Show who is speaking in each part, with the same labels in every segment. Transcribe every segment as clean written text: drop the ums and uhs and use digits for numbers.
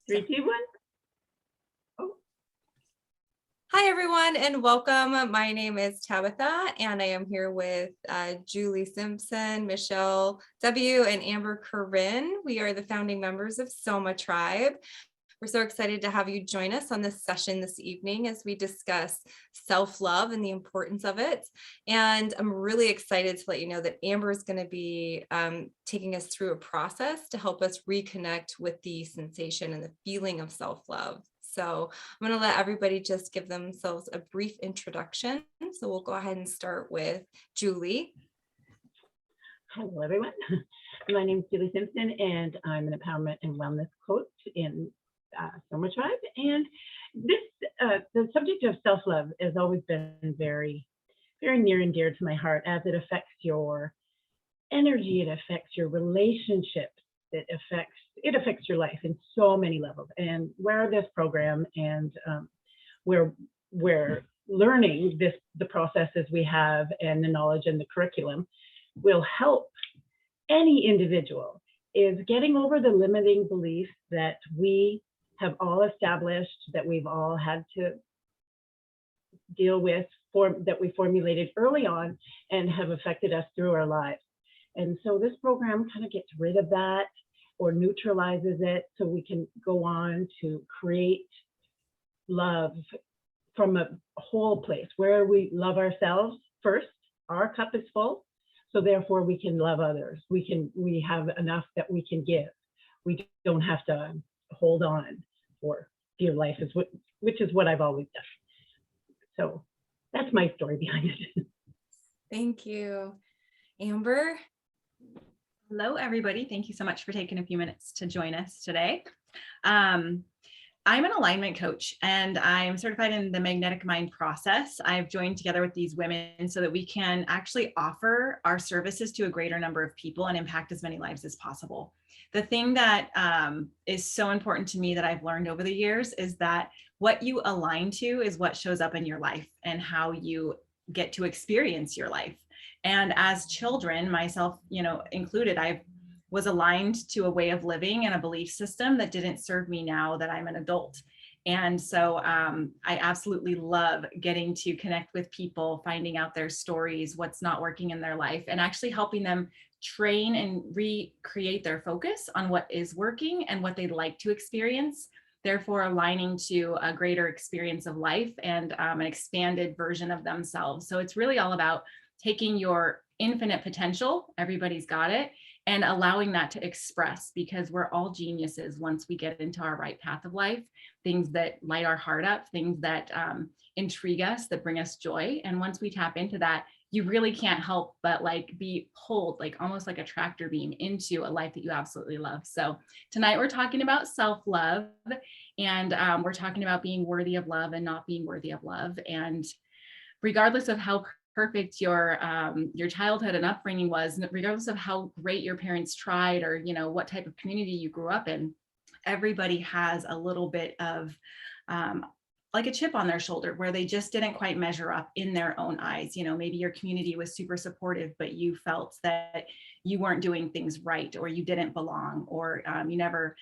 Speaker 1: Three, two, one. Oh.
Speaker 2: Hi, everyone, and welcome. My name is Tabitha, and I am here with Julie Simpson, Michele W., and Amber Corinne. We are the founding members of Soma Tribe. We're so excited to have you join us on this session this evening as we discuss self-love and the importance of it. And I'm really excited to let you know that Amber is going to be taking us through a process to help us reconnect with the sensation and the feeling of self-love. So I'm going to let everybody just give themselves a brief introduction. So we'll go ahead and start with Julie.
Speaker 1: Hello, everyone. My name is Julie Simpson, and I'm an empowerment and wellness coach in Soma Tribe. And this, the subject of self-love has always been very, very near and dear to my heart, as it affects your energy, it affects your relationships, it affects your life in so many levels. And where this program and we're learning the processes we have and the knowledge and the curriculum will help any individual is getting over the limiting beliefs that we have all established, that we've all had to deal with, that we formulated early on and have affected us through our lives. And so this program kind of gets rid of that or neutralizes it, so we can go on to create love from a whole place where we love ourselves first. Our cup is full, so therefore we can love others. We have enough that we can give. We don't have to hold on for dear life, which is what I've always done. So that's my story behind it.
Speaker 2: Thank you. Amber?
Speaker 3: Hello, everybody. Thank you so much for taking a few minutes to join us today. I'm an alignment coach, and I'm certified in the magnetic mind process. I've joined together with these women so that we can actually offer our services to a greater number of people and impact as many lives as possible. The thing that is so important to me that I've learned over the years is that what you align to is what shows up in your life and how you get to experience your life. And as children, myself, included, I was aligned to a way of living and a belief system that didn't serve me now that I'm an adult. And so I absolutely love getting to connect with people, finding out their stories, what's not working in their life, and actually helping them train and recreate their focus on what is working and what they'd like to experience, therefore aligning to a greater experience of life and an expanded version of themselves. So it's really all about taking your infinite potential, everybody's got it, and allowing that to express, because we're all geniuses once we get into our right path of life, things that light our heart up, things that intrigue us, that bring us joy. And once we tap into that, you really can't help but be pulled, almost like a tractor beam, into a life that you absolutely love. So tonight we're talking about self-love, and we're talking about being worthy of love and not being worthy of love. And regardless of how perfect your childhood and upbringing was, regardless of how great your parents tried, or what type of community you grew up in, everybody has a little bit of like a chip on their shoulder where they just didn't quite measure up in their own eyes. Maybe your community was super supportive, but you felt that you weren't doing things right, or you didn't belong, or you never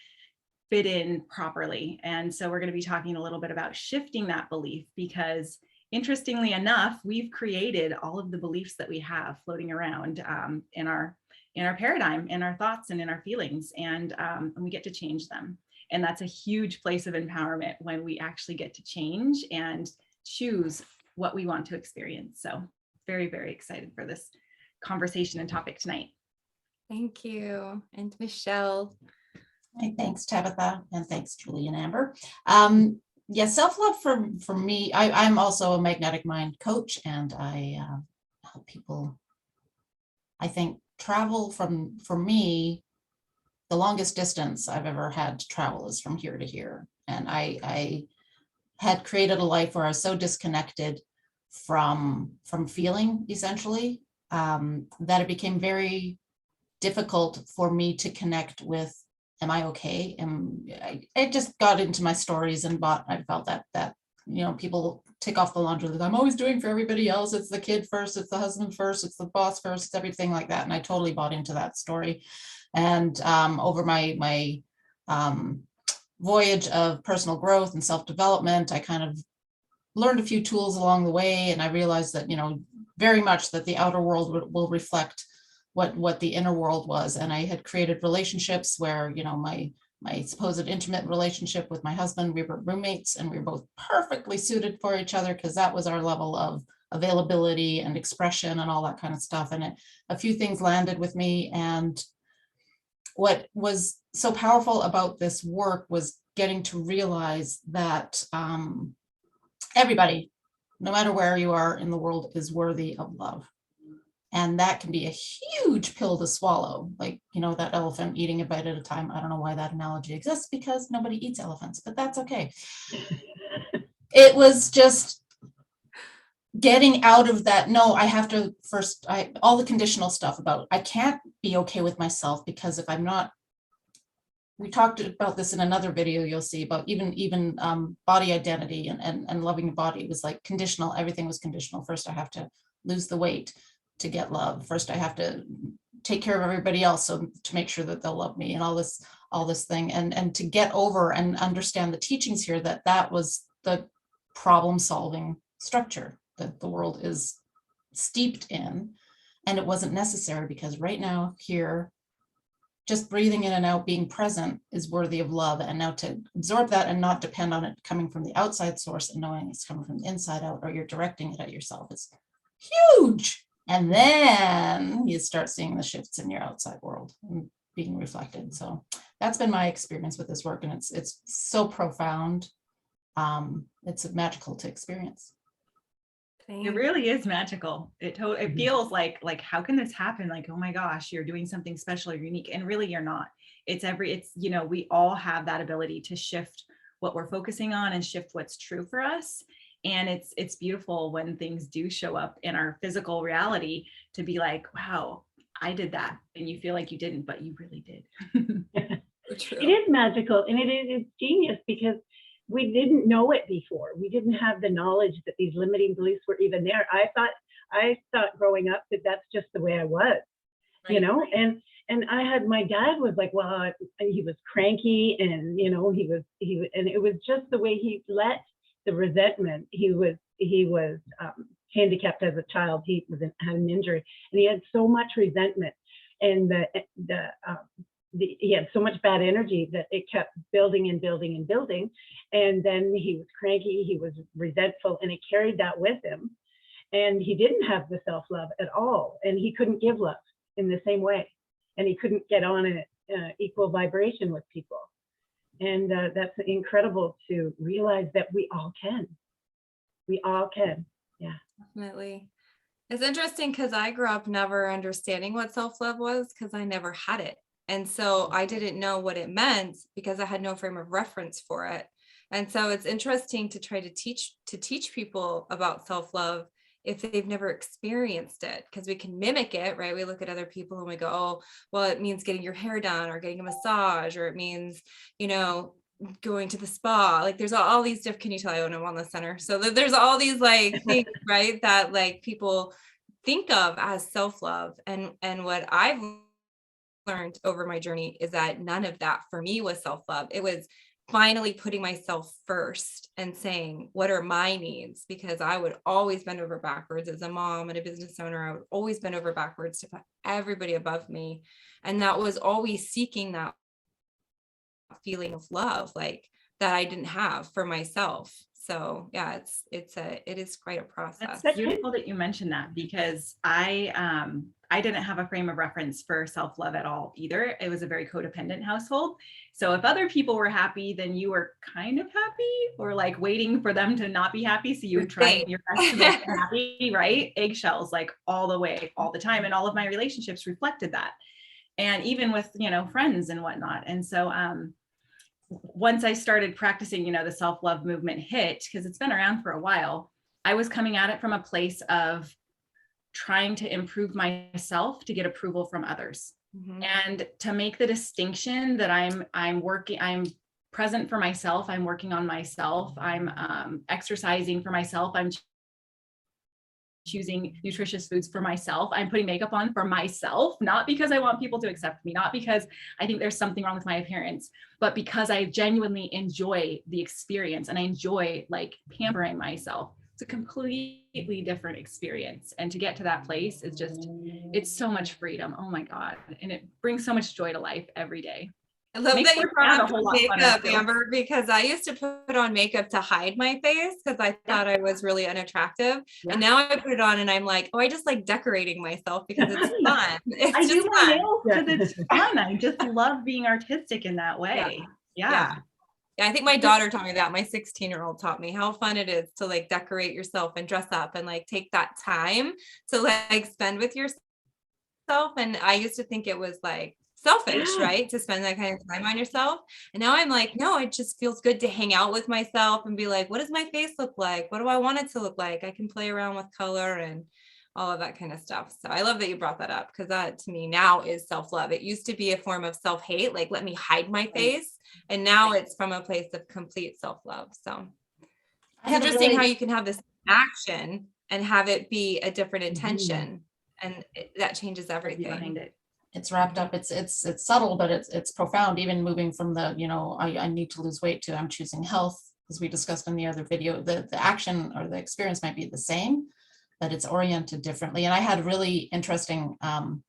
Speaker 3: fit in properly. And so we're going to be talking a little bit about shifting that belief, because interestingly enough, we've created all of the beliefs that we have floating around in our paradigm, in our thoughts, and in our feelings, and we get to change them. And that's a huge place of empowerment, when we actually get to change and choose what we want to experience. So very, very excited for this conversation and topic tonight.
Speaker 2: Thank you. And Michele?
Speaker 4: Hey, thanks, Tabitha, and thanks, Julie and Amber. Yeah, self-love for me, I'm also a magnetic mind coach, and I help people, I think, travel for me, the longest distance I've ever had to travel is from here to here. And I had created a life where I was so disconnected from feeling, essentially, that it became very difficult for me to connect with, am I okay? And I just got into my stories and I felt that people tick off the laundry list. I'm always doing for everybody else. It's the kid first, it's the husband first, it's the boss first, it's everything like that. And I totally bought into that story. And over my voyage of personal growth and self-development, I kind of learned a few tools along the way, and I realized that, very much that the outer world will reflect what the inner world was. And I had created relationships where, my supposed intimate relationship with my husband, we were roommates and we were both perfectly suited for each other because that was our level of availability and expression and all that kind of stuff. And a few things landed with me. And what was so powerful about this work was getting to realize that everybody, no matter where you are in the world, is worthy of love. And that can be a huge pill to swallow, like, that elephant eating a bite at a time. I don't know why that analogy exists because nobody eats elephants, but that's okay. It was just getting out of that. No, I have to first, all the conditional stuff about, I can't be okay with myself because if I'm not, we talked about this in another video you'll see about even body identity and loving your body. It was like conditional. Everything was conditional. First, I have to lose the weight to get love. First, I have to take care of everybody else so to make sure that they'll love me, and all this thing, and to get over and understand the teachings here that was the problem solving structure that the world is steeped in, and it wasn't necessary because right now here, just breathing in and out, being present is worthy of love. And now to absorb that and not depend on it coming from the outside source and knowing it's coming from the inside out, or you're directing it at yourself, is huge. And then you start seeing the shifts in your outside world and being reflected. So that's been my experience with this work. And it's so profound. It's magical to experience.
Speaker 3: It really is magical. It feels like how can this happen? Like, oh my gosh, you're doing something special or unique. And really you're not. We all have that ability to shift what we're focusing on and shift what's true for us. And it's beautiful when things do show up in our physical reality to be like, wow, I did that. And you feel like you didn't, but you really did.
Speaker 1: It is magical, and it's genius because we didn't know it before. We didn't have the knowledge that these limiting beliefs were even there. I thought growing up that that's just the way I was,
Speaker 3: Right.
Speaker 1: And I had, my dad was like, well, he was cranky, and he was, and it was just the way he let the resentment. He was handicapped as a child. He had an injury, and he had so much resentment, and he had so much bad energy that it kept building and building and building. And then he was cranky, he was resentful, and he carried that with him. And he didn't have the self-love at all. And he couldn't give love in the same way. And he couldn't get on an equal vibration with people. And that's incredible to realize that we all can. We all can. Yeah.
Speaker 2: Definitely. It's interesting because I grew up never understanding what self-love was because I never had it. And so I didn't know what it meant because I had no frame of reference for it. And so it's interesting to try to teach people about self-love if they've never experienced it, because we can mimic it, right? We look at other people and we go, oh, well, it means getting your hair done or getting a massage, or it means, going to the spa. Like there's all these different, can you tell I own a wellness center? So there's all these like things, right? That like people think of as self-love. And what I've learned over my journey is that none of that for me was self-love. It was finally putting myself first and saying, what are my needs? Because I would always bend over backwards as a mom and a business owner. I would always bend over backwards to put everybody above me. And that was always seeking that feeling of love, like that I didn't have for myself. So yeah, it is quite a process.
Speaker 3: That's beautiful that you mentioned that, because I didn't have a frame of reference for self-love at all either. It was a very codependent household. So if other people were happy, then you were kind of happy, or like waiting for them to not be happy. So you would try your best to make them happy, right? Eggshells, like all the way, all the time. And all of my relationships reflected that. And even with, friends and whatnot. And so, once I started practicing, the self-love movement hit, because it's been around for a while, I was coming at it from a place of trying to improve myself to get approval from others. Mm-hmm. And to make the distinction that I'm present for myself, I'm working on myself, I'm exercising for myself, I'm choosing nutritious foods for myself. I'm putting makeup on for myself, not because I want people to accept me, not because I think there's something wrong with my appearance, but because I genuinely enjoy the experience and I enjoy like pampering myself. It's a completely different experience. And to get to that place is just, it's so much freedom. Oh my God. And it brings so much joy to life every day.
Speaker 2: I love
Speaker 3: Makes
Speaker 2: that you
Speaker 3: work
Speaker 2: brought
Speaker 3: out a
Speaker 2: up
Speaker 3: whole lot funner,
Speaker 2: makeup,
Speaker 3: too.
Speaker 2: Amber, because I used to put on makeup to hide my face because I thought I was really unattractive.
Speaker 3: Yeah.
Speaker 2: And now I put it on and I'm like, oh, I just like decorating myself because it's fun. It's
Speaker 3: I
Speaker 2: just
Speaker 3: do my
Speaker 2: fun.
Speaker 3: nails because it's fun. I just love being artistic in that way.
Speaker 2: Yeah. Yeah, I think my daughter taught me that. My 16-year-old taught me how fun it is to like decorate yourself and dress up and like take that time to like spend with yourself. And I used to think it was like selfish, right? To spend that kind of time on yourself. And now I'm like, no, it just feels good to hang out with myself and be like, what does my face look like? What do I want it to look like? I can play around with color and all of that kind of stuff. So I love that you brought that up because that to me now is self-love. It used to be a form of self-hate, like let me hide my face. And now it's from a place of complete self-love. So it's interesting how you can have this action and have it be a different intention. And that changes everything
Speaker 3: behind it.
Speaker 4: It's wrapped up. It's subtle, but it's profound. Even moving from the, I need to lose weight to I'm choosing health, as we discussed in the other video. The action or the experience might be the same, but it's oriented differently. And I had really interesting. Part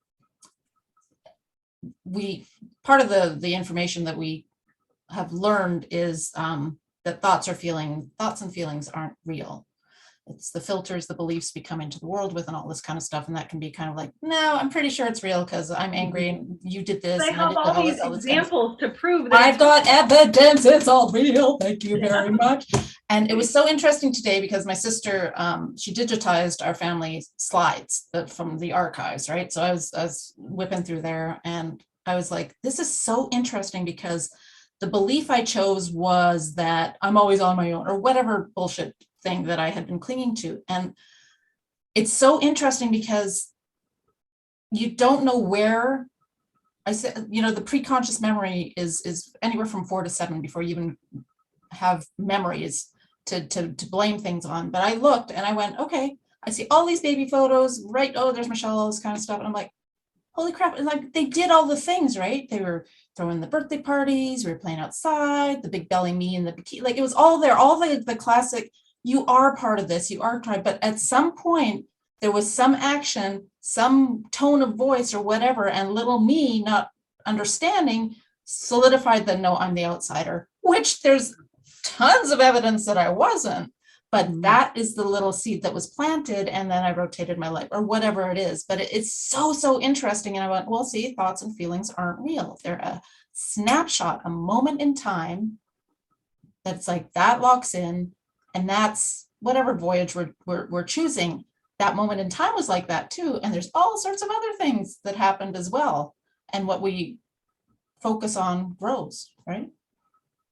Speaker 4: of the information that we have learned is that thoughts and feelings aren't real. It's the filters, the beliefs we come into the world with and all this kind of stuff. And that can be kind of like, no, I'm pretty sure it's real because I'm angry and you did this.
Speaker 3: I
Speaker 4: and
Speaker 3: have all these examples to prove that
Speaker 4: I've got evidence, it's all real. Thank you very much. And it was so interesting today because my sister, she digitized our family slides from the archives, right? So I was whipping through there and I was like, this is so interesting because the belief I chose was that I'm always on my own or whatever bullshit thing that I had been clinging to. And it's so interesting because you don't know where. I said, the preconscious memory is anywhere from 4 to 7 before you even have memories to blame things on. But I looked and I went, okay, I see all these baby photos, right? Oh, there's Michelle, all this kind of stuff. And I'm like, holy crap. And like they did all the things, right? They were throwing the birthday parties, we were playing outside, the big belly me and the bikini, like it was all there, all the classic, you are part of this, you are tribe. But at some point, there was some action, some tone of voice or whatever, and little me not understanding solidified that no, I'm the outsider, which there's tons of evidence that I wasn't, but that is the little seed that was planted. And then I rotated my life or whatever it is. But it's so interesting. And I went, well, see, thoughts and feelings aren't real. They're a snapshot, a moment in time that's like that locks in. And that's whatever voyage we're choosing. That moment in time was like that too. And there's all sorts of other things that happened as well. And what we focus on grows, right?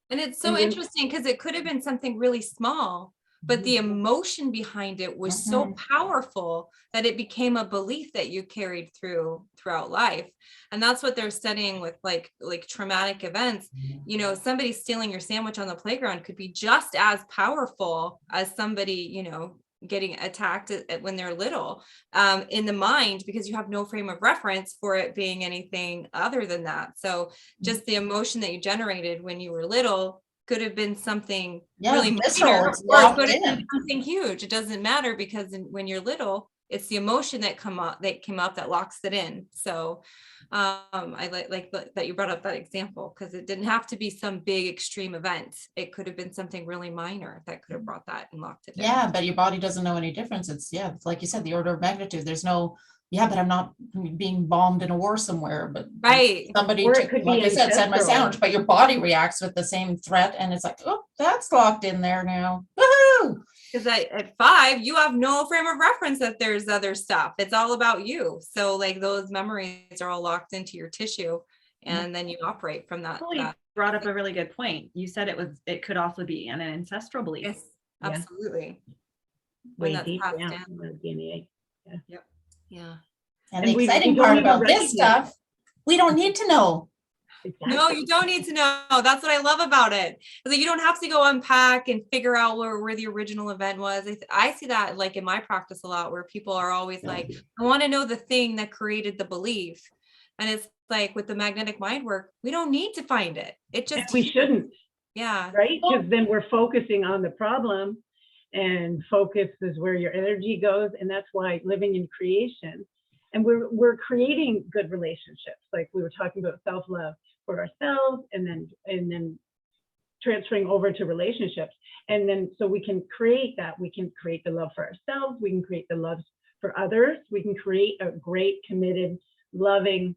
Speaker 2: And it's so interesting because it could have been something really small, but the emotion behind it was so powerful that it became a belief that you carried throughout life. And that's what they're studying with like traumatic events. Somebody stealing your sandwich on the playground could be just as powerful as somebody, getting attacked when they're little in the mind, because you have no frame of reference for it being anything other than that. So just the emotion that you generated when you were little could have been something really minor, or it could have been something huge. It doesn't matter because when you're little, it's the emotion that came up that locks it in. So I like that you brought up that example because it didn't have to be some big extreme event. It could have been something really minor that could have brought that and locked it in.
Speaker 4: Yeah, but your body doesn't know any difference. It's like you said, the order of magnitude. There's no, but I'm not being bombed in a war somewhere. But somebody, like I said my sandwich, but your body reacts with the same threat. And it's like, oh, that's locked in there now. Woohoo!
Speaker 2: Because at 5, you have no frame of reference that there's other stuff. It's all about you. So like those memories are all locked into your tissue, and then you operate from that.
Speaker 3: You brought up a really good point. You said it could also be an ancestral belief.
Speaker 2: Yes, absolutely.
Speaker 1: Way deep down in the DNA.
Speaker 2: Yeah.
Speaker 4: And the exciting part about this stuff, we don't need to know.
Speaker 2: No, you don't need to know. That's what I love about it. Like, you don't have to go unpack and figure out where the original event was. I see that like in my practice a lot, where people are always like, I want to know the thing that created the belief. And it's like with the magnetic mind work, we don't need to find it. It
Speaker 1: And
Speaker 2: just,
Speaker 1: we shouldn't,
Speaker 2: yeah.
Speaker 1: right? Because then we're focusing on the problem, and focus is where your energy goes. And that's why living in creation, and we're creating good relationships. Like we were talking about self-love for ourselves, and then transferring over to relationships. And then so we can create that. We can create the love for ourselves. We can create the love for others. We can create a great, committed, loving,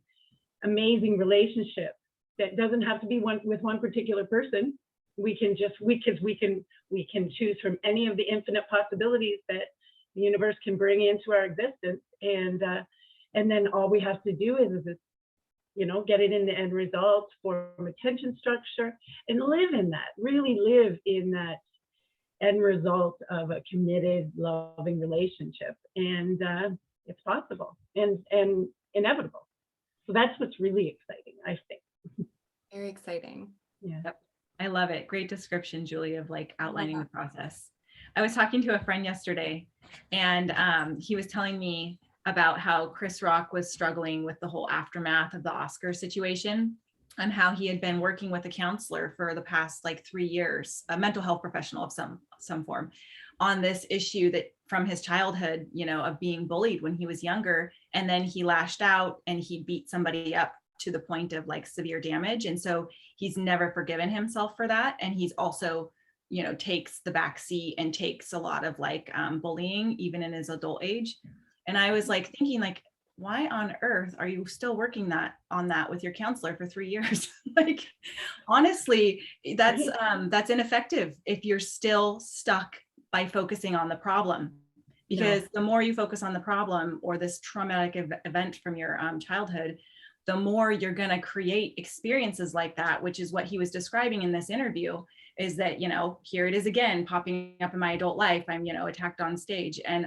Speaker 1: amazing relationship that doesn't have to be with one particular person. We can choose from any of the infinite possibilities that the universe can bring into our existence. And then all we have to do is get it in the end result, form attention structure, and live in that, really live in that end result of a committed, loving relationship. And it's possible and inevitable. So that's what's really exciting, I think.
Speaker 2: Very exciting.
Speaker 1: Yeah.
Speaker 3: Yep. I love it. Great description, Julie, of like outlining the process. I was talking to a friend yesterday, and he was telling me about how Chris Rock was struggling with the whole aftermath of the Oscar situation, and how he had been working with a counselor for the past like 3 years, a mental health professional of some form, on this issue that from his childhood, of being bullied when he was younger. And then he lashed out and he beat somebody up to the point of like severe damage. And so he's never forgiven himself for that. And he's also, takes the back seat and takes a lot of like bullying, even in his adult age. And I was like thinking, like, why on earth are you still working on that with your counselor for 3 years? Like, honestly, that's ineffective if you're still stuck by focusing on the problem. Because the more you focus on the problem or this traumatic event from your childhood, the more you're going to create experiences like that, which is what he was describing in this interview, is that, here it is again, popping up in my adult life. I'm, attacked on stage. And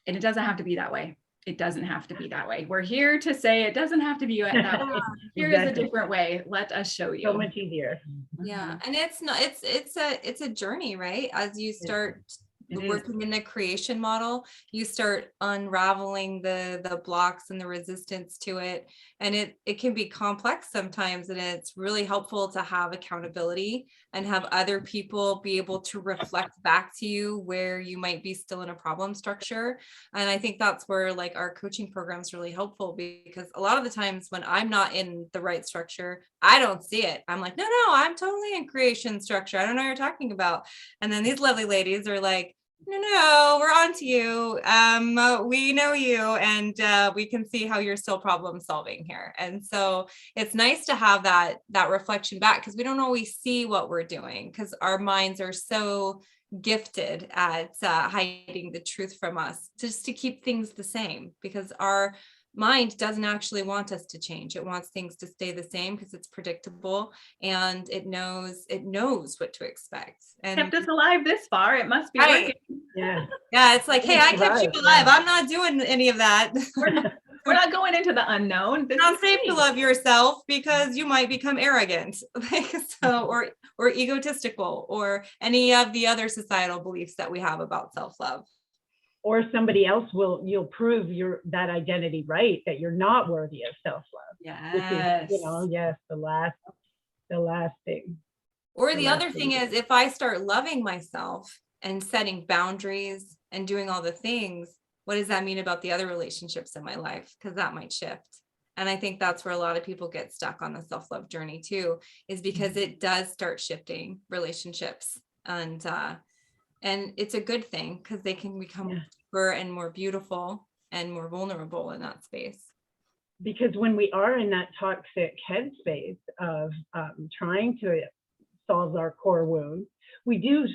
Speaker 3: it doesn't have to be that way. It doesn't have to be that way. We're here to say it doesn't have to be that way. Here is a different way. Let us show you.
Speaker 1: So much easier.
Speaker 2: Yeah. And it's a journey, right? As you start working in the creation model, you start unraveling the blocks and the resistance to it. And it can be complex sometimes. And it's really helpful to have accountability and have other people be able to reflect back to you where you might be still in a problem structure. And I think that's where like our coaching program is really helpful, because a lot of the times when I'm not in the right structure, I don't see it. I'm like, no, I'm totally in creation structure. I don't know what you're talking about. And then these lovely ladies are like, no, we're on to you. We know you, and we can see how you're still problem solving here. And so it's nice to have that reflection back, because we don't always see what we're doing, because our minds are so gifted at hiding the truth from us, just to keep things the same, because our mind doesn't actually want us to change. It wants things to stay the same because it's predictable, and it knows what to expect. And
Speaker 3: kept us alive this far. It must be
Speaker 2: right.
Speaker 3: working.
Speaker 2: Yeah. It's like, hey, I kept you alive. I'm not doing any of that.
Speaker 3: We're not going into the unknown.
Speaker 2: It's not safe to love yourself, because you might become arrogant, or egotistical, or any of the other societal beliefs that we have about self-love.
Speaker 1: Or somebody else you'll prove that identity right, that you're not worthy of self-love.
Speaker 3: Yes.
Speaker 1: Which is, the last thing.
Speaker 2: Or the other thing is, if I start loving myself and setting boundaries and doing all the things, what does that mean about the other relationships in my life? Because that might shift. And I think that's where a lot of people get stuck on the self-love journey too, is because it does start shifting relationships. And it's a good thing, because they can become deeper and more beautiful and more vulnerable in that space.
Speaker 1: Because when we are in that toxic headspace of trying to solve our core wounds, we do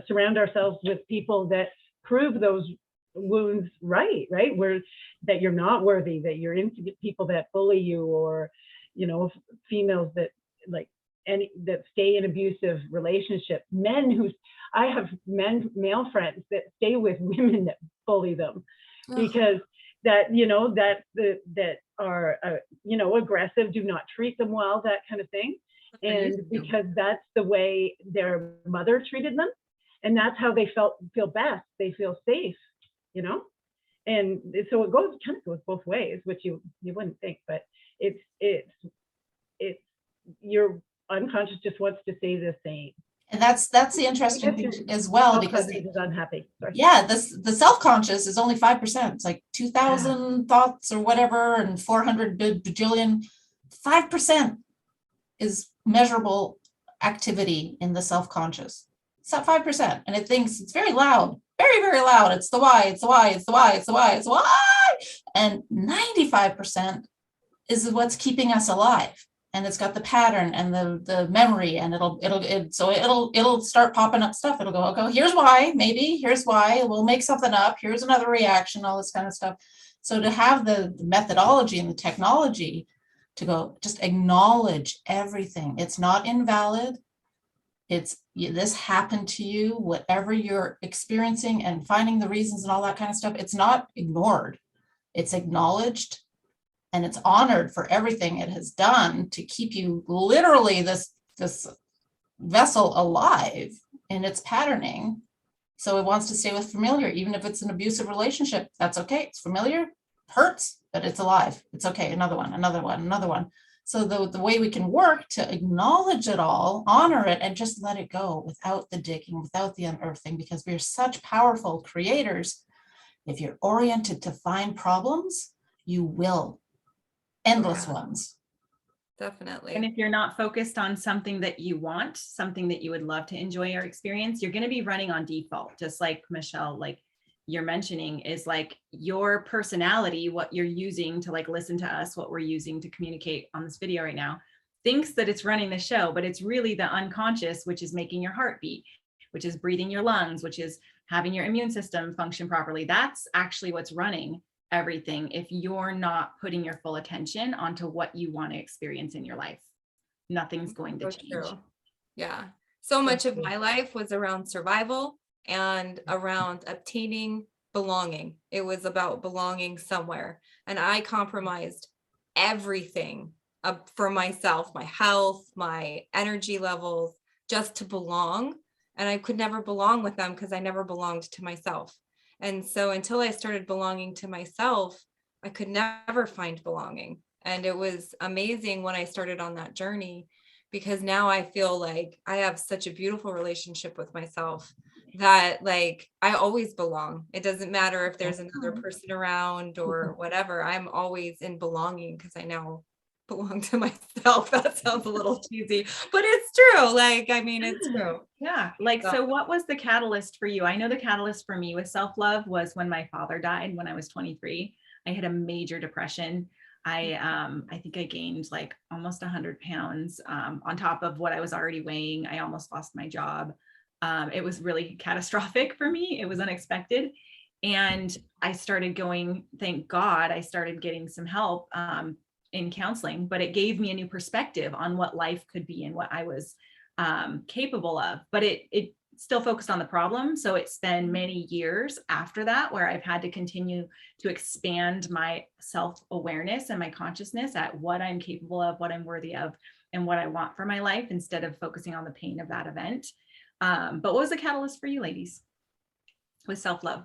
Speaker 1: surround ourselves with people that prove those wounds right, where that you're not worthy, that you're into people that bully you, or females that that stay in abusive relationships, I have male friends that stay with women that bully them, because that are, aggressive, do not treat them well, that kind of thing. And because that's the way their mother treated them, and that's how they feel best, they feel safe, and so it kind of goes both ways, which you wouldn't think, but it's your unconscious just wants to stay the same.
Speaker 4: And that's the interesting thing as well, because
Speaker 1: is unhappy. Sorry.
Speaker 4: Yeah, the self-conscious is only 5%. It's like 2,000 thoughts or whatever, and 400 bajillion. 5% is measurable activity in the self-conscious. It's not 5%, and it thinks it's very loud, very, very loud. It's the why, it's the why, it's the why, it's the why, it's the why. And 95% is what's keeping us alive. And it's got the pattern and the memory, and it'll start popping up stuff. It'll go, okay, here's why, maybe, here's why, we'll make something up, here's another reaction, all this kind of stuff. So to have the methodology and the technology to go, just acknowledge everything. It's not invalid. This happened to you, whatever you're experiencing, and finding the reasons and all that kind of stuff. It's not ignored. It's acknowledged. And it's honored for everything it has done to keep you literally this vessel alive in its patterning. So it wants to stay with familiar, even if it's an abusive relationship. That's okay. It's familiar, hurts, but it's alive. It's okay. Another one, another one, another one. So the way we can work to acknowledge it all, honor it, and just let it go without the digging, without the unearthing, because we're such powerful creators. If you're oriented to find problems, you will. Endless ones.
Speaker 2: Definitely.
Speaker 3: And if you're not focused on something that you want, something that you would love to enjoy or experience, you're going to be running on default, just like Michele, like you're mentioning, is like your personality, what you're using to like listen to us, what we're using to communicate on this video right now, thinks that it's running the show, but it's really the unconscious, which is making your heart beat, which is breathing your lungs, which is having your immune system function properly. That's actually what's running everything if you're not putting your full attention onto what you want to experience in your life. Nothing's going to change.
Speaker 2: True. Yeah. So much of my life was around survival and around obtaining belonging. It was about belonging somewhere. And I compromised everything for myself, my health, my energy levels, just to belong. And I could never belong with them because I never belonged to myself. And so until I started belonging to myself, I could never find belonging. And it was amazing when I started on that journey, because now I feel like I have such a beautiful relationship with myself that like I always belong. It doesn't matter if there's another person around or whatever. I'm always in belonging because I now belong to myself. That sounds a little cheesy, but it's true. Like, I mean, it's true.
Speaker 3: Yeah. Like, so what was the catalyst for you? I know the catalyst for me with self-love was when my father died when I was 23. I had a major depression. I think I gained like almost 100 pounds on top of what I was already weighing. I almost lost my job. It was really catastrophic for me. It was unexpected. And I started going, thank God, I started getting some help in counseling, but it gave me a new perspective on what life could be and what I was capable of. But it still focused on the problem. So it's been many years after that where I've had to continue to expand my self-awareness and my consciousness at what I'm capable of, what I'm worthy of, and what I want for my life instead of focusing on the pain of that event. But what was the catalyst for you ladies with self-love?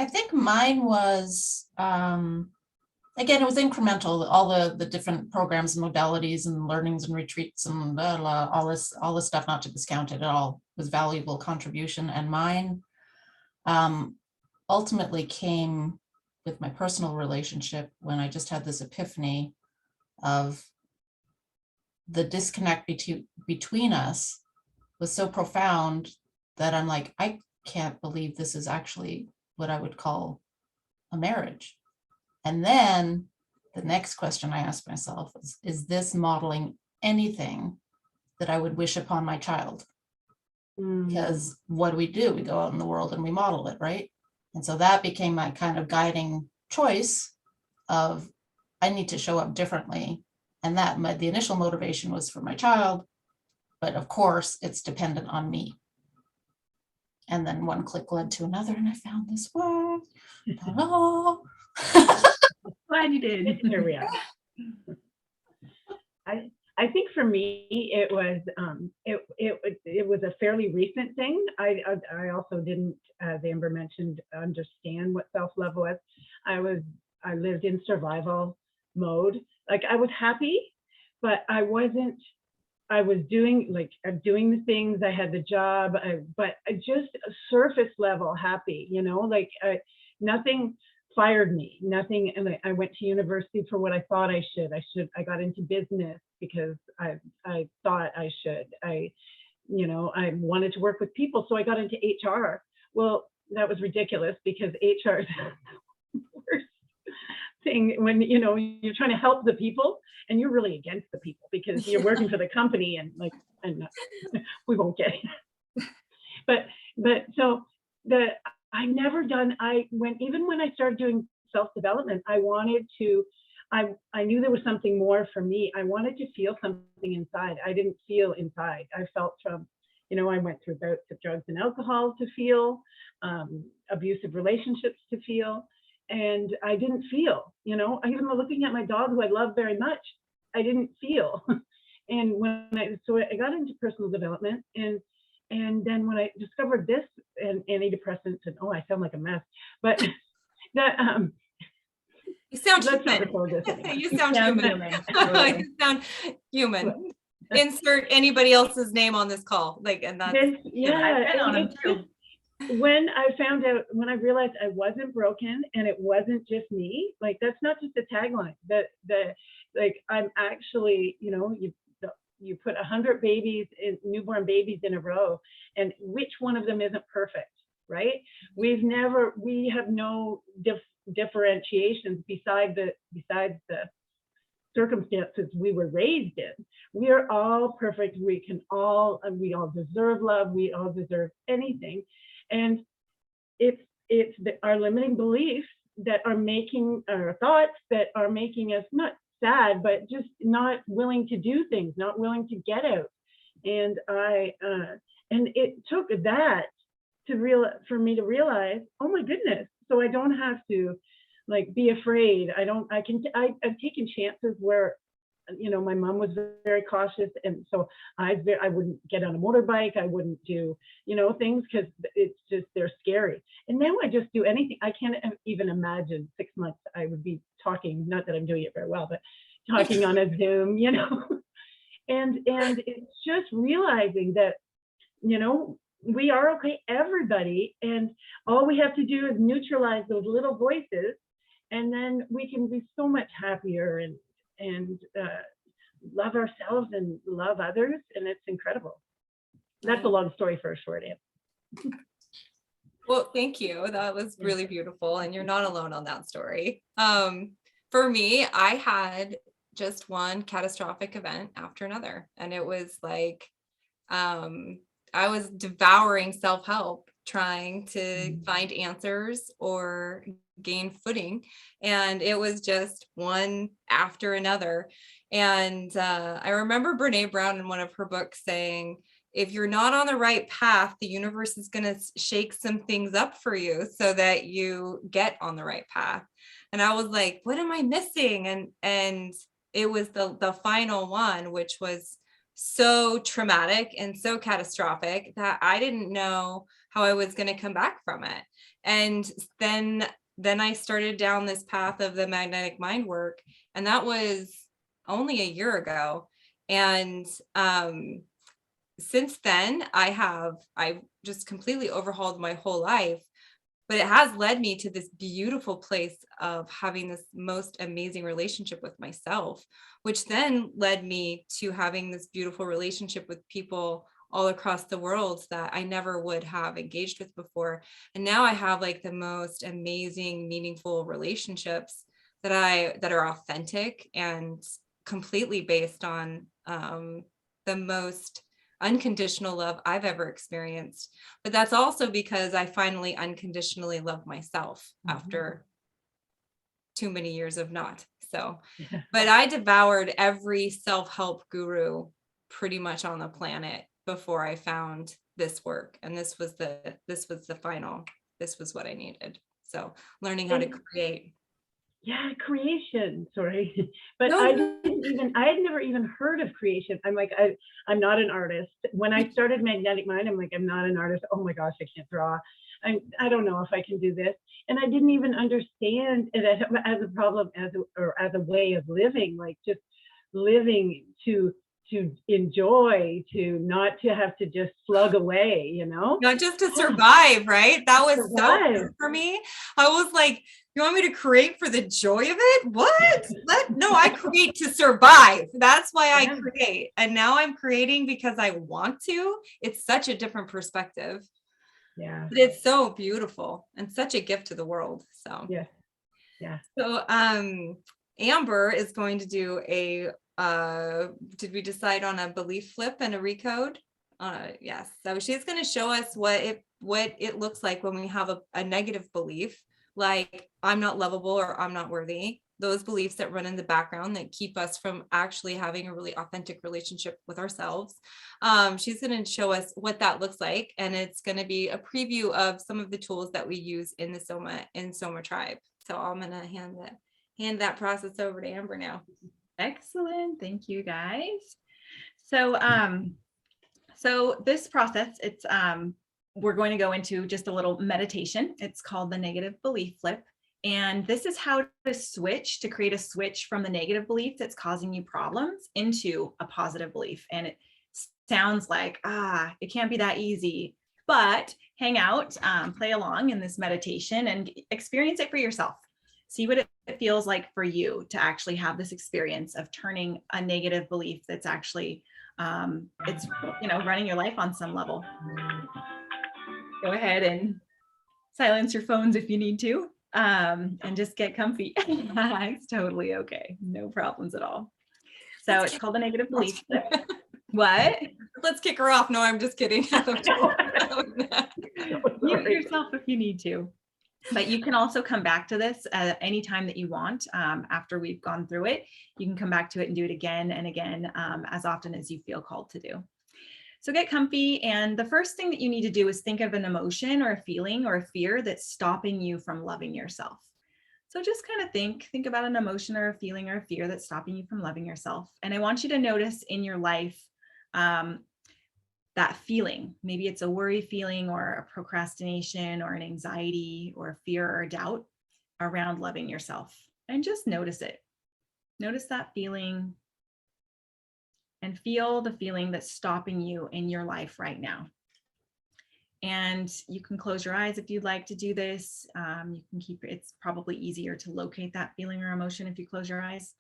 Speaker 4: I think mine was, again, it was incremental, all the different programs and modalities and learnings and retreats and all this stuff, not to discount it at all, was valuable contribution. And mine ultimately came with my personal relationship when I just had this epiphany of the disconnect between us was so profound that I'm like, I can't believe this is actually what I would call a marriage. And then the next question I asked myself is this modeling anything that I would wish upon my child? Because what do? We go out in the world and we model it, right? And so that became my kind of guiding choice of I need to show up differently. And that the initial motivation was for my child, but of course it's dependent on me. And then one click led to another and I found this word.
Speaker 3: glad you did.
Speaker 1: Here we are. I think for me, it was a fairly recent thing. I also didn't, as Amber mentioned, understand what self-love was. I lived in survival mode. Like, I was happy, but I wasn't. I was doing the things. I had the job, but just surface level happy. Like nothing fired me. Nothing. And I went to university for what I thought I should. I got into business because I thought I should. I wanted to work with people, so I got into HR. Well, that was ridiculous because HR is the worst thing when you're trying to help the people and you're really against the people because you're working for the company and we won't get it. But so even when I started doing self-development, I knew there was something more for me. I wanted to feel something inside. I didn't feel inside. I felt from, I went through bouts of drugs and alcohol to feel, abusive relationships to feel, and I didn't feel, even looking at my dog, who I love very much, I didn't feel. And so I got into personal development, and then when I discovered this and antidepressants, and I sound like a mess, but that
Speaker 2: you sound
Speaker 1: human.
Speaker 2: You sound human. You sound human. Insert anybody else's name on this call, and that's when I realized I wasn't broken and it wasn't just me. That's not just a tagline. I'm actually, you put 100 newborn babies in a row, and which one of them isn't perfect, right? We have no differentiations besides the circumstances we were raised in. We are all perfect. We all deserve love. We all deserve anything. And it's our limiting beliefs that are making our thoughts that are making us not sad, but just not willing to do things, not willing to get out. And and it took that for me to realize, oh my goodness, so I don't have to be afraid. I've taken chances where, my mom was very cautious, and so I wouldn't get on a motorbike. I wouldn't do, things because they're scary. And now I just do anything. I can't even imagine 6 months I would be talking, not that I'm doing it very well, but talking on a Zoom, and it's just realizing that, we are okay, everybody, and all we have to do is neutralize those little voices, and then we can be so much happier and love ourselves and love others, and it's incredible. That's a long story for a short answer. Well, thank you. That was really beautiful, and you're not alone on that story. For me, I had just one catastrophic event after another, and it was I was devouring self-help, trying to find answers or gain footing, and it was just one after another. And I remember Brene Brown in one of her books saying, if you're not on the right path, the universe is going to shake some things up for you so that you get on the right path. And I was like, what am I missing? And it was the final one, which was so traumatic and so catastrophic that I didn't know how I was going to come back from it. And then I started down this path of the magnetic mind work, and that was only a year ago. And since then, I've just completely overhauled my whole life, but it has led me to this beautiful place of having this most amazing relationship with myself, which then led me to having this beautiful relationship with people all across the world that I never would have engaged with before. And now I have the most amazing, meaningful relationships that are authentic and completely based on the most unconditional love I've ever experienced. But that's also because I finally unconditionally love myself after too many years of not. So, but I devoured every self-help guru pretty much on the planet before I found this work. And this was what I needed. So learning how to create.
Speaker 1: Yeah, creation, sorry. But
Speaker 2: No,
Speaker 1: I
Speaker 2: no.
Speaker 1: had never even heard of creation. I'm like, I'm not an artist. When I started Magnetic Mind, I'm like, I'm not an artist. Oh my gosh, I can't draw. I don't know if I can do this. And I didn't even understand it as a problem, or as a way of living, like just living to enjoy, to not to have to just slug away, you know?
Speaker 2: Not just to survive, right? That was so
Speaker 1: Survive.
Speaker 2: hard for me. I was like, you want me to create for the joy of it? What? No, I create to survive. That's why I
Speaker 1: Yeah.
Speaker 2: create. And now I'm creating because I want to. It's such a different perspective.
Speaker 1: Yeah.
Speaker 2: But it's so beautiful and such a gift to the world. So
Speaker 1: Yeah. Yeah.
Speaker 2: So Amber is going to do a did we decide on a belief flip and a recode? Yes. So she's going to show us what it looks like when we have a negative belief, like I'm not lovable or I'm not worthy. Those beliefs that run in the background that keep us from actually having a really authentic relationship with ourselves. She's going to show us what that looks like, and it's going to be a preview of some of the tools that we use in the Soma Tribe. So I'm going to hand that process over to Amber now.
Speaker 3: Excellent. Thank you, guys. So, so this process, it's we're going to go into just a little meditation. It's called the negative belief flip. And this is how to create a switch from the negative belief that's causing you problems into a positive belief. And it sounds like, it can't be that easy, but hang out, play along in this meditation and experience it for yourself. See what it feels like for you to actually have this experience of turning a negative belief that's actually, it's, running your life on some level. Go ahead and silence your phones if you need to, and just get comfy. It's totally okay. No problems at all. So it's called the negative belief. What?
Speaker 2: Let's kick her off. No, I'm just kidding.
Speaker 3: Mute yourself if you need to. But you can also come back to this at any time that you want. After we've gone through it, you can come back to it and do it again and again, as often as you feel called to do. So get comfy. And the first thing that you need to do is think of an emotion or a feeling or a fear that's stopping you from loving yourself. So just kind of think about an emotion or a feeling or a fear that's stopping you from loving yourself. And I want you to notice in your life, that feeling. Maybe it's a worry feeling or a procrastination or an anxiety or a fear or a doubt around loving yourself, and just notice it. Notice that feeling and feel the feeling that's stopping you in your life right now. And you can close your eyes if you'd like to do this. You can it's probably easier to locate that feeling or emotion if you close your eyes.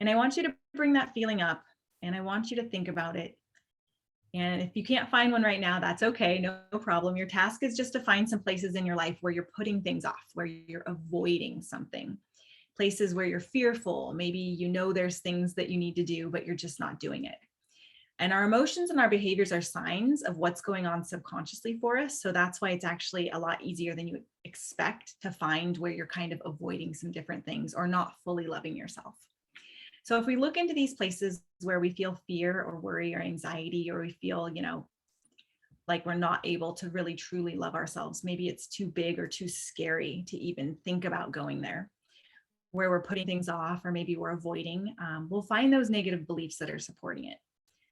Speaker 3: And I want you to bring that feeling up, and I want you to think about it. And if you can't find one right now, that's okay, no problem. Your task is just to find some places in your life where you're putting things off, where you're avoiding something. Places where you're fearful. Maybe there's things that you need to do, but you're just not doing it. And our emotions and our behaviors are signs of what's going on subconsciously for us. So that's why it's actually a lot easier than you would expect to find where you're kind of avoiding some different things or not fully loving yourself. So if we look into these places where we feel fear or worry or anxiety, or we feel, like we're not able to really truly love ourselves, maybe it's too big or too scary to even think about going there, where we're putting things off, or maybe we're avoiding, we'll find those negative beliefs that are supporting it.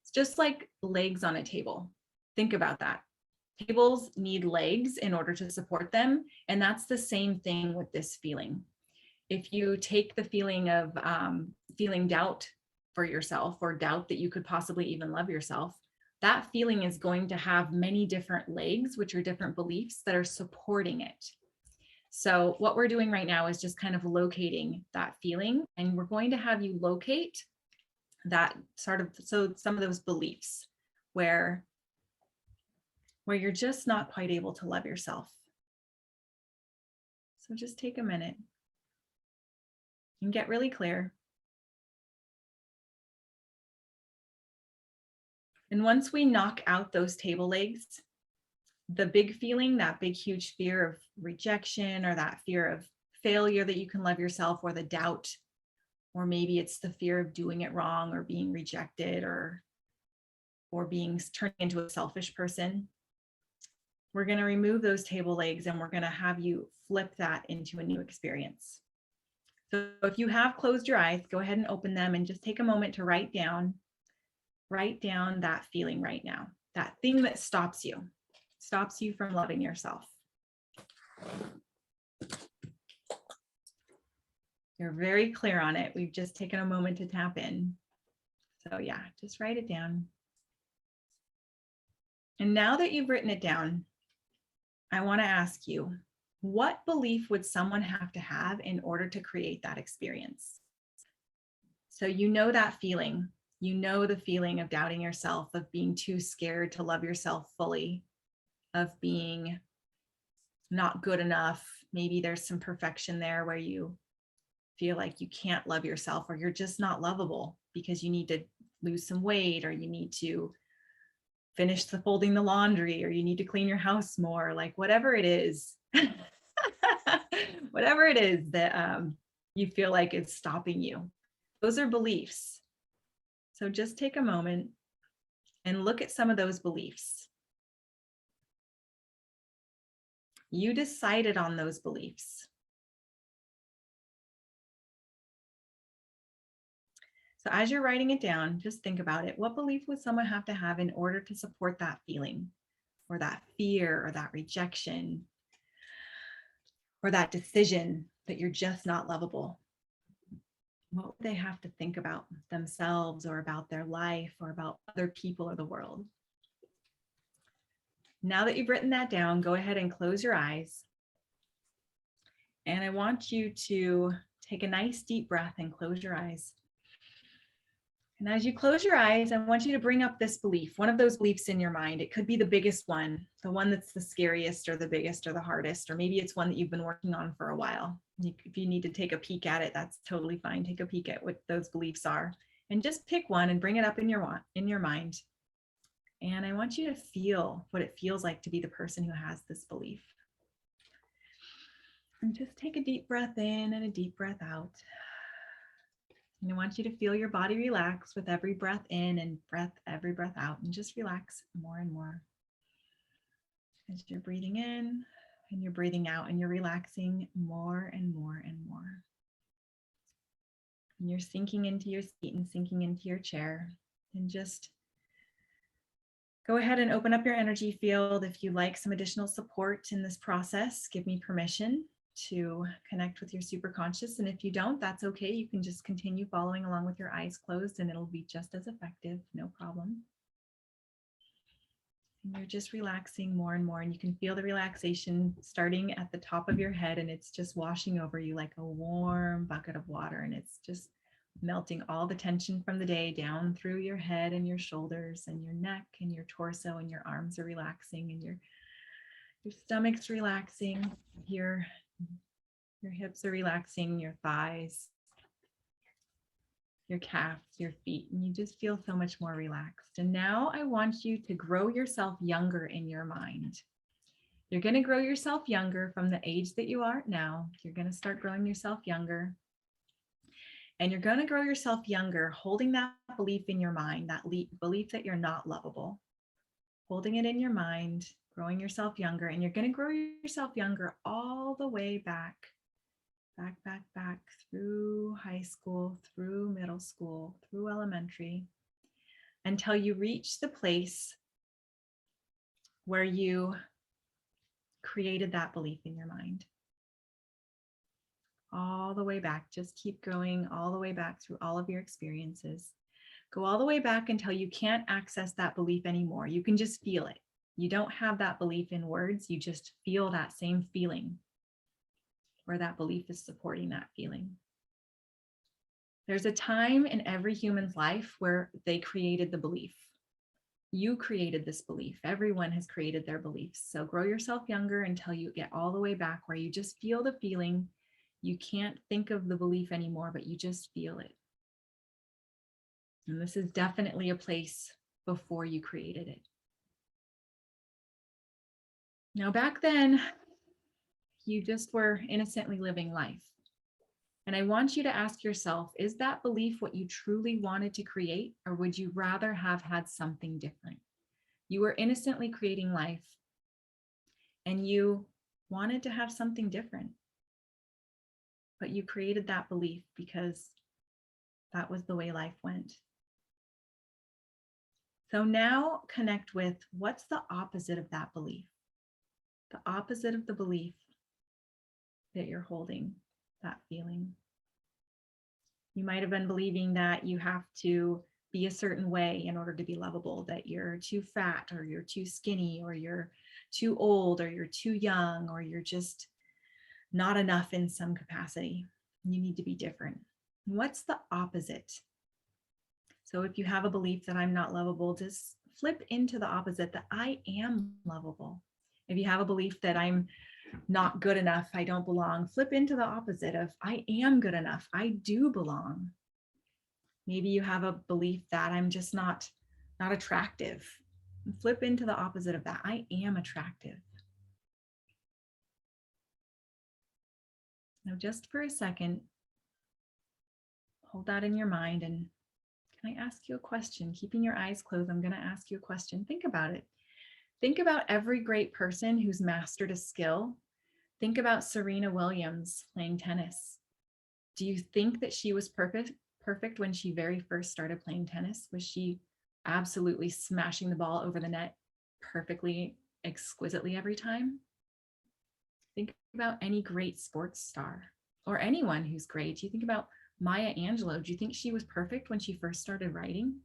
Speaker 3: It's just like legs on a table. Think about that. Tables need legs in order to support them. And that's the same thing with this feeling. If you take the feeling of feeling doubt for yourself, or doubt that you could possibly even love yourself, that feeling is going to have many different legs, which are different beliefs that are supporting it. So what we're doing right now is just kind of locating that feeling, and we're going to have you locate that so some of those beliefs where you're just not quite able to love yourself. So just take a minute and get really clear. And once we knock out those table legs, the big feeling, that big, huge fear of rejection, or that fear of failure that you can love yourself, or the doubt, or maybe it's the fear of doing it wrong or being rejected, or turning into a selfish person. We're going to remove those table legs, and we're going to have you flip that into a new experience. So if you have closed your eyes, go ahead and open them and just take a moment to write down that feeling right now, that thing that stops you from loving yourself. You're very clear on it. We've just taken a moment to tap in. So yeah, just write it down. And now that you've written it down, I want to ask you, what belief would someone have to have in order to create that experience? So you know that feeling. You know the feeling of doubting yourself, of being too scared to love yourself fully, of being not good enough. Maybe there's some perfection there where you feel like you can't love yourself, or you're just not lovable because you need to lose some weight, or you need to finish folding the laundry, or you need to clean your house more, like whatever it is, whatever it is that you feel like it's stopping you. Those are beliefs. So just take a moment and look at some of those beliefs. You decided on those beliefs. So as you're writing it down, just think about it. What belief would someone have to have in order to support that feeling, or that fear, or that rejection, or that decision that you're just not lovable? What would they have to think about themselves, or about their life, or about other people or the world? Now that you've written that down, go ahead and close your eyes. And I want you to take a nice deep breath and close your eyes. And as you close your eyes, I want you to bring up this belief, one of those beliefs in your mind. It could be the biggest one, the one that's the scariest, or the biggest, or the hardest, or maybe it's one that you've been working on for a while. If you need to take a peek at it, that's totally fine. Take a peek at what those beliefs are, and just pick one and bring it up in your mind. And I want you to feel what it feels like to be the person who has this belief. And just take a deep breath in and a deep breath out. And I want you to feel your body relax with every breath in and every breath out, and just relax more and more. As you're breathing in and you're breathing out, and you're relaxing more and more and more. And you're sinking into your seat and sinking into your chair, and just go ahead and open up your energy field. If you'd like some additional support in this process, give me permission to connect with your superconscious. And if you don't, that's okay. You can just continue following along with your eyes closed, and it'll be just as effective, no problem. And you're just relaxing more and more, and you can feel the relaxation starting at the top of your head, and it's just washing over you like a warm bucket of water, and it's just melting all the tension from the day down through your head and your shoulders and your neck and your torso, and your arms are relaxing, and your stomach's relaxing, your hips are relaxing, your thighs, your calves, your feet, and you just feel so much more relaxed. And now I want you to grow yourself younger in your mind. You're going to grow yourself younger from the age that you are now. You're going to start growing yourself younger. And you're going to grow yourself younger, holding that belief in your mind, that belief that you're not lovable, holding it in your mind, growing yourself younger. And you're going to grow yourself younger all the way back through high school, through middle school, through elementary, until you reach the place where you created that belief in your mind. All the way back, just keep going all the way back through all of your experiences. Go all the way back until you can't access that belief anymore. You can just feel it. You don't have that belief in words, you just feel that same feeling, where that belief is supporting that feeling. There's a time in every human's life where they created the belief. You created this belief. Everyone has created their beliefs. So grow yourself younger until you get all the way back where you just feel the feeling. You can't think of the belief anymore, but you just feel it. And this is definitely a place before you created it. Now, back then, you just were innocently living life. And I want you to ask yourself, is that belief what you truly wanted to create, or would you rather have had something different? You were innocently creating life, and you wanted to have something different. but you created that belief because that was the way life went. So now connect with what's the opposite of that belief? The opposite of the belief that you're holding, that feeling. You might have been believing that you have to be a certain way in order to be lovable, that you're too fat or you're too skinny or you're too old or you're too young or you're just not enough in some capacity. You need to be different. What's the opposite? So if you have a belief that I'm not lovable, just flip into the opposite, that I am lovable. If you have a belief that I'm not good enough, I don't belong, flip into the opposite of I am good enough, I do belong. Maybe you have a belief that I'm just not attractive. Flip into the opposite of that. I am attractive. Now, just for a second, hold that in your mind. And can I ask you a question? Keeping your eyes closed, I'm going to ask you a question. Think about it. Think about every great person who's mastered a skill. Think about Serena Williams playing tennis. Do you think that she was perfect when she very first started playing tennis? Was she absolutely smashing the ball over the net perfectly, exquisitely every time? Think about any great sports star or anyone who's great. Do you think about Maya Angelou? Do you think she was perfect when she first started writing?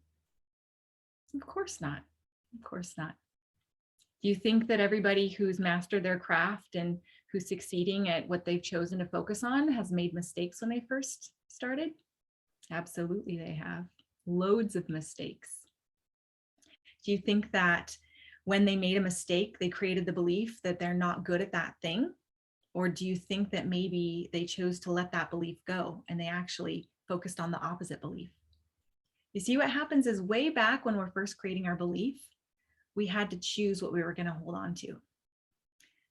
Speaker 3: Of course not. Of course not. Do you think that everybody who's mastered their craft and who's succeeding at what they've chosen to focus on has made mistakes when they first started? Absolutely, they have. Loads of mistakes. Do you think that when they made a mistake, they created the belief that they're not good at that thing? Or do you think that maybe they chose to let that belief go and they actually focused on the opposite belief? You see, what happens is way back when we're first creating our belief, we had to choose what we were going to hold on to.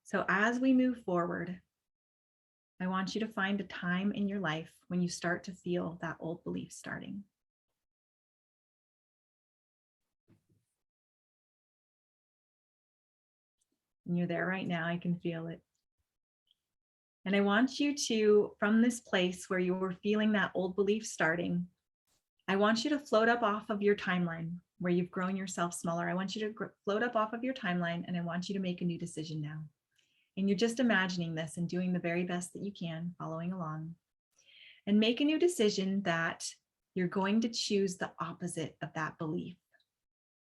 Speaker 3: So as we move forward, I want you to find a time in your life when you start to feel that old belief starting. And you're there right now. I can feel it. And I want you to, from this place where you were feeling that old belief starting, I want you to float up off of your timeline where you've grown yourself smaller. I want you to float up off of your timeline, and I want you to make a new decision now. And you're just imagining this and doing the very best that you can, following along. And make a new decision that you're going to choose the opposite of that belief.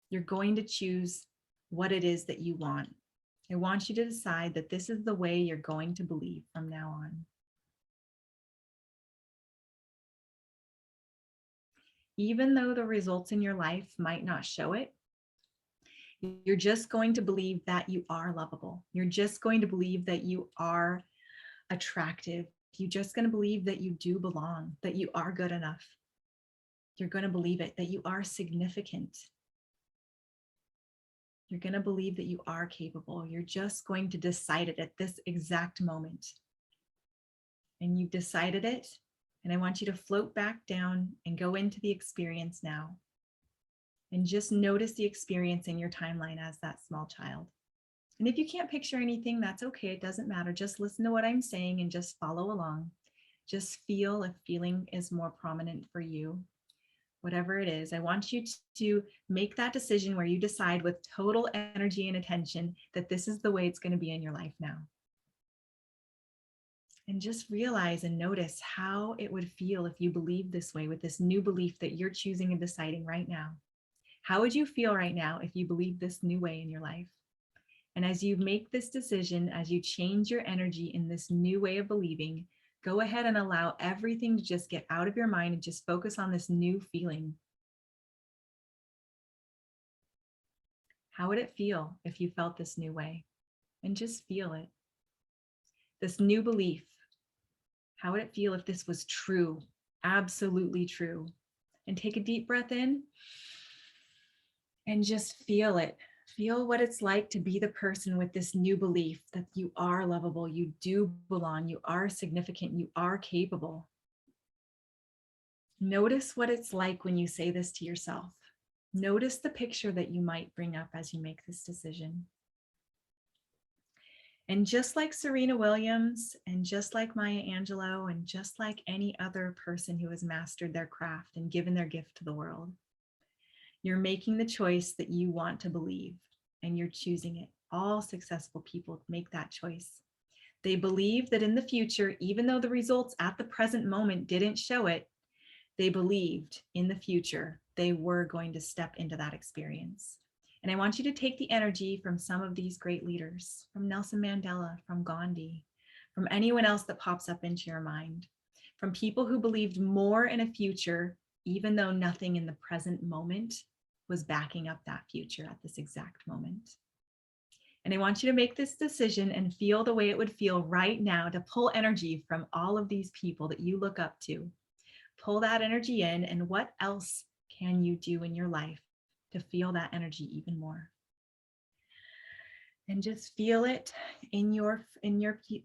Speaker 3: You're going to choose what it is that you want. I want you to decide that this is the way you're going to believe from now on. Even though the results in your life might not show it, you're just going to believe that you are lovable. You're just going to believe that you are attractive. You're just going to believe that you do belong, that you are good enough. You're going to believe it, that you are significant. You're going to believe that you are capable. You're just going to decide it at this exact moment. And you've decided it. And I want you to float back down and go into the experience now. And just notice the experience in your timeline as that small child. And if you can't picture anything, that's okay. It doesn't matter. Just listen to what I'm saying and just follow along. Just feel if feeling is more prominent for you. Whatever it is, I want you to make that decision where you decide with total energy and attention that this is the way it's going to be in your life now. And just realize and notice how it would feel if you believed this way with this new belief that you're choosing and deciding right now. How would you feel right now if you believed this new way in your life? And as you make this decision, as you change your energy in this new way of believing, go ahead and allow everything to just get out of your mind and just focus on this new feeling. How would it feel if you felt this new way? And just feel it. This new belief. How would it feel if this was true? Absolutely true. And take a deep breath in and just feel it. Feel what it's like to be the person with this new belief that you are lovable, you do belong, you are significant, you are capable. Notice what it's like when you say this to yourself. Notice the picture that you might bring up as you make this decision. And just like Serena Williams, and just like Maya Angelou, and just like any other person who has mastered their craft and given their gift to the world, you're making the choice that you want to believe, and you're choosing it. All successful people make that choice. They believe that in the future, even though the results at the present moment didn't show it, they believed in the future they were going to step into that experience. And I want you to take the energy from some of these great leaders, from Nelson Mandela, from Gandhi, from anyone else that pops up into your mind, from people who believed more in a future, even though nothing in the present moment was backing up that future at this exact moment. And I want you to make this decision and feel the way it would feel right now to pull energy from all of these people that you look up to. Pull that energy in, and what else can you do in your life to feel that energy even more? And just feel it in your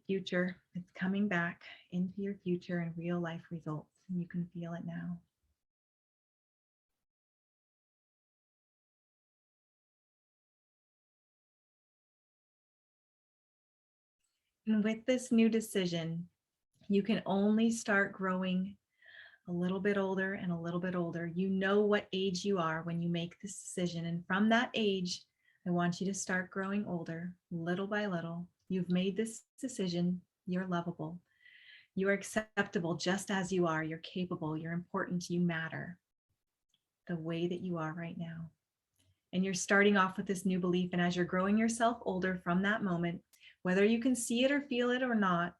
Speaker 3: future. It's coming back into your future in real life results, and you can feel it now. And with this new decision, you can only start growing a little bit older and a little bit older. You know what age you are when you make this decision. And from that age, I want you to start growing older little by little. You've made this decision. You're lovable. You are acceptable just as you are. You're capable. You're important. You matter the way that you are right now. And you're starting off with this new belief. And as you're growing yourself older from that moment, whether you can see it or feel it or not,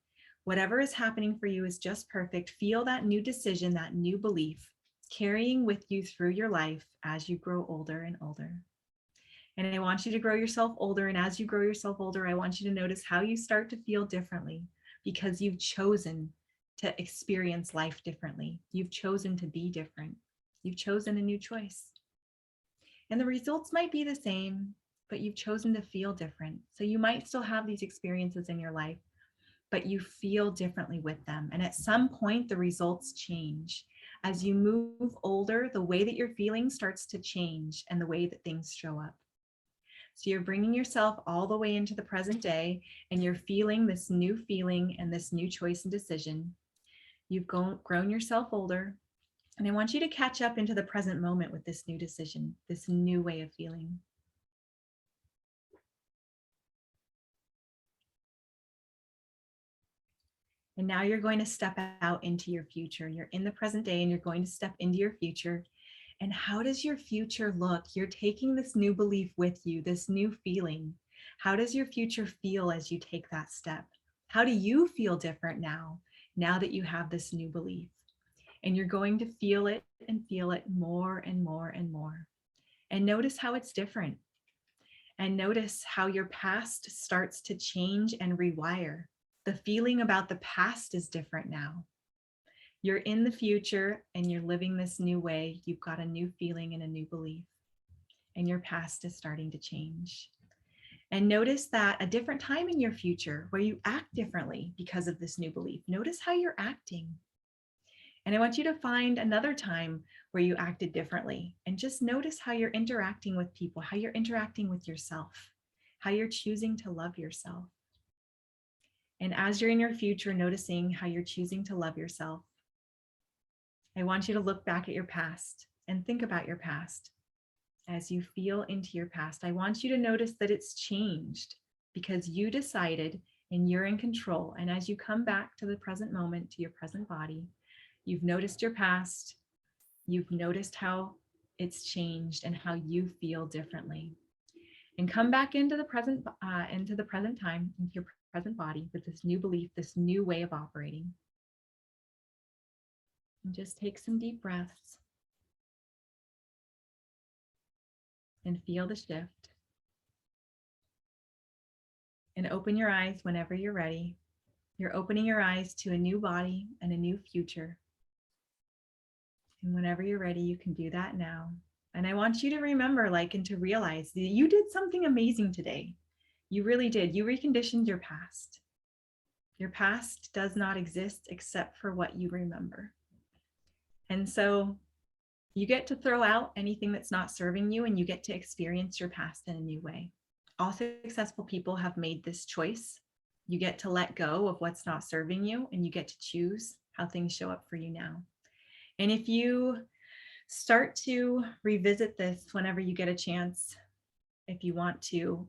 Speaker 3: whatever is happening for you is just perfect. Feel that new decision, that new belief, carrying with you through your life as you grow older and older. And I want you to grow yourself older. And as you grow yourself older, I want you to notice how you start to feel differently, because you've chosen to experience life differently. You've chosen to be different. You've chosen a new choice. And the results might be the same, but you've chosen to feel different. So you might still have these experiences in your life, but you feel differently with them. And at some point, the results change. As you move older, the way that you're feeling starts to change, and the way that things show up. So you're bringing yourself all the way into the present day, and you're feeling this new feeling and this new choice and decision. You've grown yourself older, and I want you to catch up into the present moment with this new decision, this new way of feeling. And now you're going to step out into your future. You're in the present day and you're going to step into your future. And how does your future look? You're taking this new belief with you, this new feeling. How does your future feel as you take that step? How do you feel different now that you have this new belief? And you're going to feel it more and more and more. And notice how it's different. And notice how your past starts to change and rewire. The feeling about the past is different now. You're in the future and you're living this new way. You've got a new feeling and a new belief, and your past is starting to change. And notice that a different time in your future where you act differently because of this new belief. Notice how you're acting. And I want you to find another time where you acted differently, and just notice how you're interacting with people, how you're interacting with yourself, how you're choosing to love yourself. And as you're in your future, noticing how you're choosing to love yourself, I want you to look back at your past and think about your past. As you feel into your past, I want you to notice that it's changed because you decided and you're in control. And as you come back to the present moment, to your present body, you've noticed your past, you've noticed how it's changed and how you feel differently. And come back into the present time, into your present body with this new belief, this new way of operating. And just take some deep breaths and feel the shift. And open your eyes whenever you're ready. You're opening your eyes to a new body and a new future. And whenever you're ready, you can do that now. And I want you to remember, and to realize that you did something amazing today. You really did. You reconditioned your past. Your past does not exist except for what you remember. And so you get to throw out anything that's not serving you, and you get to experience your past in a new way. All successful people have made this choice You get to let go of what's not serving you, and you get to choose how things show up for you now. And if you start to revisit this whenever you get a chance, if you want to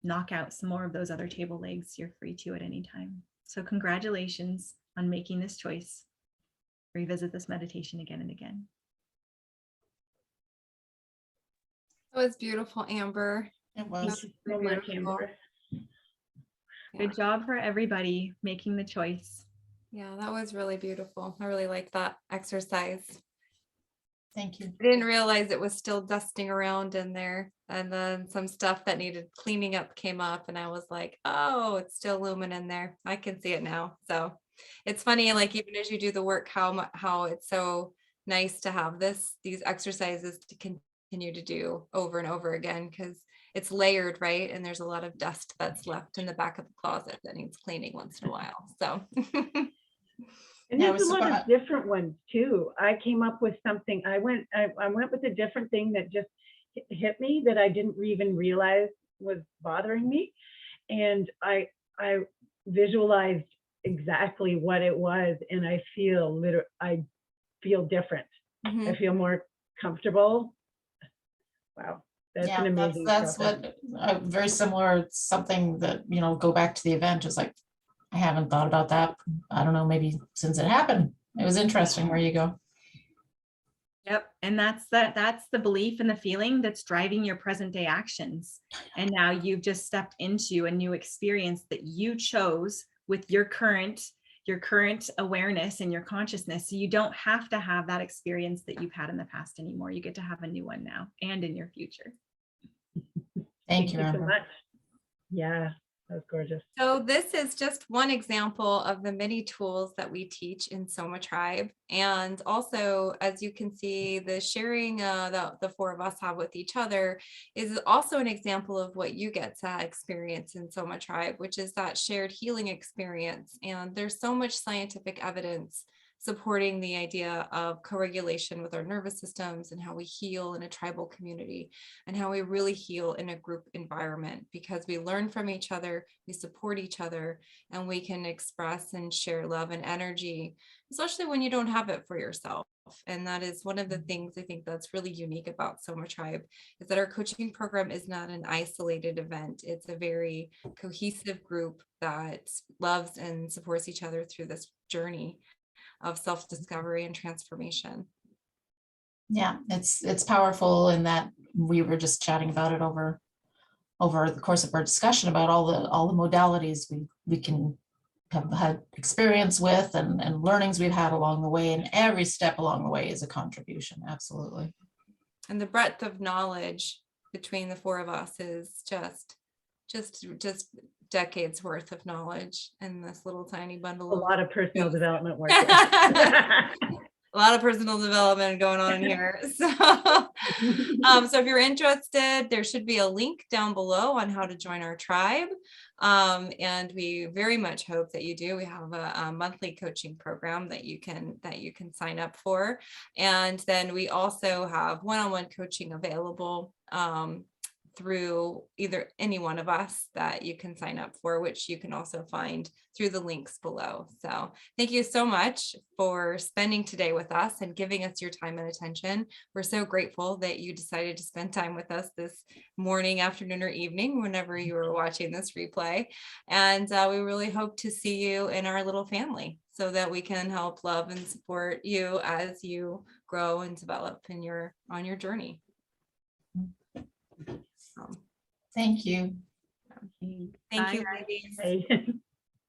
Speaker 3: knock out some more of those other table legs, you're free to at any time. So congratulations on making this choice. Revisit this meditation again and again.
Speaker 2: That was beautiful, Amber.
Speaker 4: It
Speaker 1: Thank
Speaker 4: was.
Speaker 1: you so much,
Speaker 2: Beautiful.
Speaker 1: Amber.
Speaker 3: Good job for everybody making the choice.
Speaker 2: Yeah, that was really beautiful. I really like that exercise.
Speaker 4: Thank you.
Speaker 2: I didn't realize it was still dusting around in there. And then some stuff that needed cleaning up came up, and I was like, oh, it's still looming in there. I can see it now. So it's funny, like even as you do the work, how it's so nice to have these exercises to continue to do over and over again, because it's layered, right? And there's a lot of dust that's left in the back of the closet that needs cleaning once in a while. So
Speaker 1: And
Speaker 4: Yeah,
Speaker 1: there's a
Speaker 4: it was
Speaker 1: lot
Speaker 4: super-
Speaker 1: of different ones too. I came up with something. I went with a different thing that just hit me that I didn't even realize was bothering me. And I visualized exactly what it was, and I feel different. I feel more comfortable. Wow. That's an amazing
Speaker 4: That's
Speaker 1: process.
Speaker 4: what, very similar, it's something that, go back to the event, is like, I haven't thought about that. I don't know, maybe since it happened. It was interesting. Where you go.
Speaker 3: Yep. And that's the belief and the feeling that's driving your present day actions. And now you've just stepped into a new experience that you chose with your current awareness and your consciousness. So you don't have to have that experience that you've had in the past anymore. You get to have a new one now and in your future.
Speaker 4: Thank you,
Speaker 1: so
Speaker 4: Amber.
Speaker 1: much. Yeah, that was gorgeous.
Speaker 2: So this is just one example of the many tools that we teach in Soma Tribe. And also, as you can see, the sharing the four of us have with each other is also an example of what you get to experience in Soma Tribe, which is that shared healing experience. And there's so much scientific evidence supporting the idea of co-regulation with our nervous systems and how we heal in a tribal community and how we really heal in a group environment, because we learn from each other, we support each other, and we can express and share love and energy, especially when you don't have it for yourself. And that is one of the things I think that's really unique about Soma Tribe, is that our coaching program is not an isolated event. It's a very cohesive group that loves and supports each other through this journey of self-discovery and transformation.
Speaker 4: Yeah, it's powerful in that we were just chatting about it over the course of our discussion about all the modalities we can have had experience with and learnings we've had along the way, and every step along the way is a contribution. Absolutely.
Speaker 2: And the breadth of knowledge between the four of us is just decades worth of knowledge in this little tiny bundle.
Speaker 1: A lot of personal development work.
Speaker 2: A lot of personal development going on in here. So, so if you're interested, there should be a link down below on how to join our tribe. And we very much hope that you do. We have a monthly coaching program that you can sign up for. And then we also have one-on-one coaching available through either any one of us that you can sign up for, which you can also find through the links below. So thank you so much for spending today with us and giving us your time and attention. We're so grateful that you decided to spend time with us this morning, afternoon, or evening, whenever you were watching this replay. And we really hope to see you in our little family so that we can help love and support you as you grow and develop on your journey.
Speaker 4: Thank you.
Speaker 2: Thank
Speaker 3: Bye,
Speaker 2: you,
Speaker 3: guys.
Speaker 2: ladies.
Speaker 1: Hey.